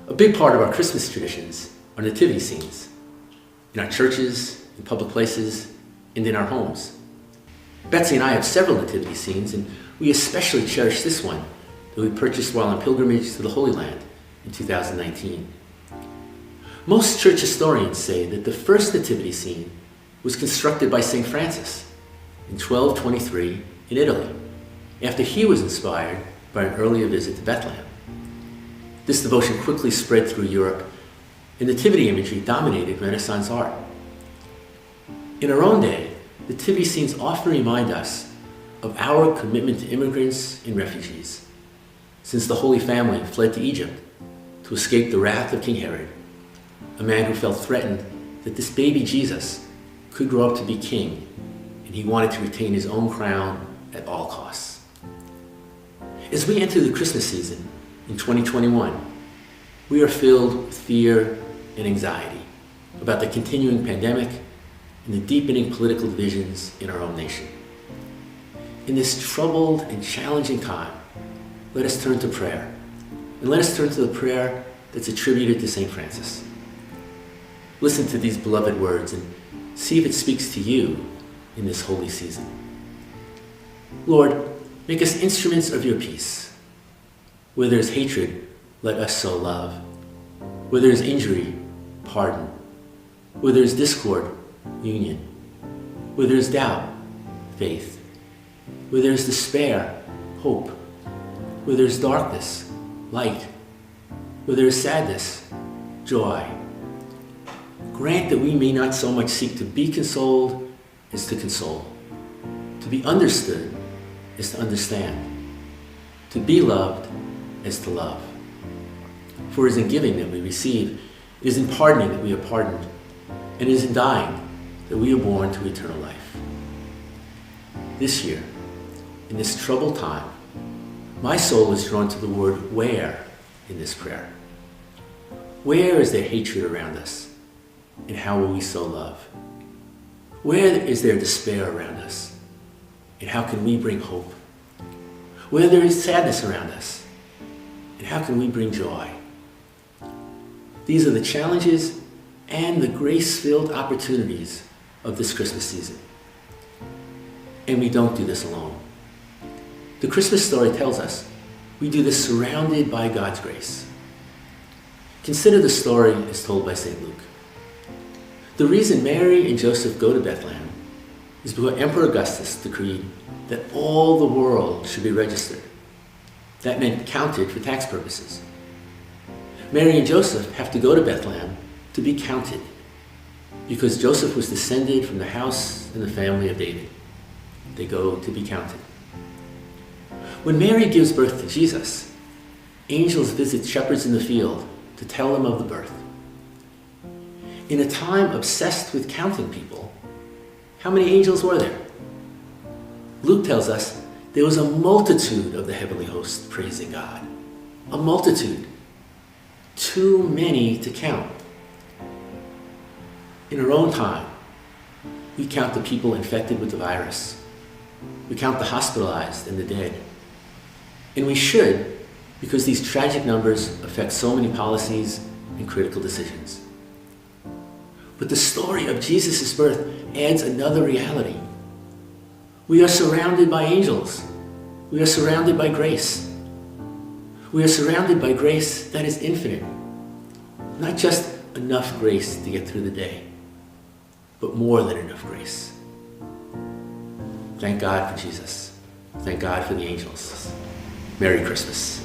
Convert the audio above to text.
A big part of our Christmas traditions are nativity scenes in our churches, in public places, and in our homes. Betsy and I have several nativity scenes, and we especially cherish this one that we purchased while on pilgrimage to the Holy Land in 2019. Most church historians say that the first nativity scene was constructed by St. Francis in 1223 in Italy, after he was inspired by an earlier visit to Bethlehem. This devotion quickly spread through Europe, and nativity imagery dominated Renaissance art. In our own day, nativity scenes often remind us of our commitment to immigrants and refugees, since the Holy Family fled to Egypt to escape the wrath of King Herod, a man who felt threatened that this baby Jesus could grow up to be king, and he wanted to retain his own crown at all costs. As we enter the Christmas season in 2021, we are filled with fear and anxiety about the continuing pandemic and the deepening political divisions in our own nation. In this troubled and challenging time, let us turn to prayer, and let us turn to the prayer that's attributed to St. Francis. Listen to these beloved words and see if it speaks to you in this holy season. Lord, make us instruments of your peace. Where there is hatred, let us sow love. Where there is injury, pardon. Where there is discord, union. Where there is doubt, faith. Where there is despair, hope. Where there is darkness, light. Where there is sadness, joy. Grant that we may not so much seek to be consoled as to console, to be understood as to understand, to be loved as to love. For it is in giving that we receive, it is in pardoning that we are pardoned, and it is in dying that we are born to eternal life. This year, in this troubled time, my soul is drawn to the word where in this prayer. Where is there hatred around us, and how will we sow love? Where is there despair around us, and how can we bring hope? Where there is sadness around us, and how can we bring joy? These are the challenges and the grace-filled opportunities of this Christmas season. And we don't do this alone. The Christmas story tells us we do this surrounded by God's grace. Consider the story as told by St. Luke. The reason Mary and Joseph go to Bethlehem is because Emperor Augustus decreed that all the world should be registered. That meant counted for tax purposes. Mary and Joseph have to go to Bethlehem to be counted because Joseph was descended from the house and the family of David. They go to be counted. When Mary gives birth to Jesus, angels visit shepherds in the field to tell them of the birth. In a time obsessed with counting people, how many angels were there? Luke tells us there was a multitude of the heavenly host praising God. A multitude. Too many to count. In our own time, we count the people infected with the virus. We count the hospitalized and the dead. And we should, because these tragic numbers affect so many policies and critical decisions. But the story of Jesus' birth adds another reality. We are surrounded by angels. We are surrounded by grace. We are surrounded by grace that is infinite. Not just enough grace to get through the day, but more than enough grace. Thank God for Jesus. Thank God for the angels. Merry Christmas.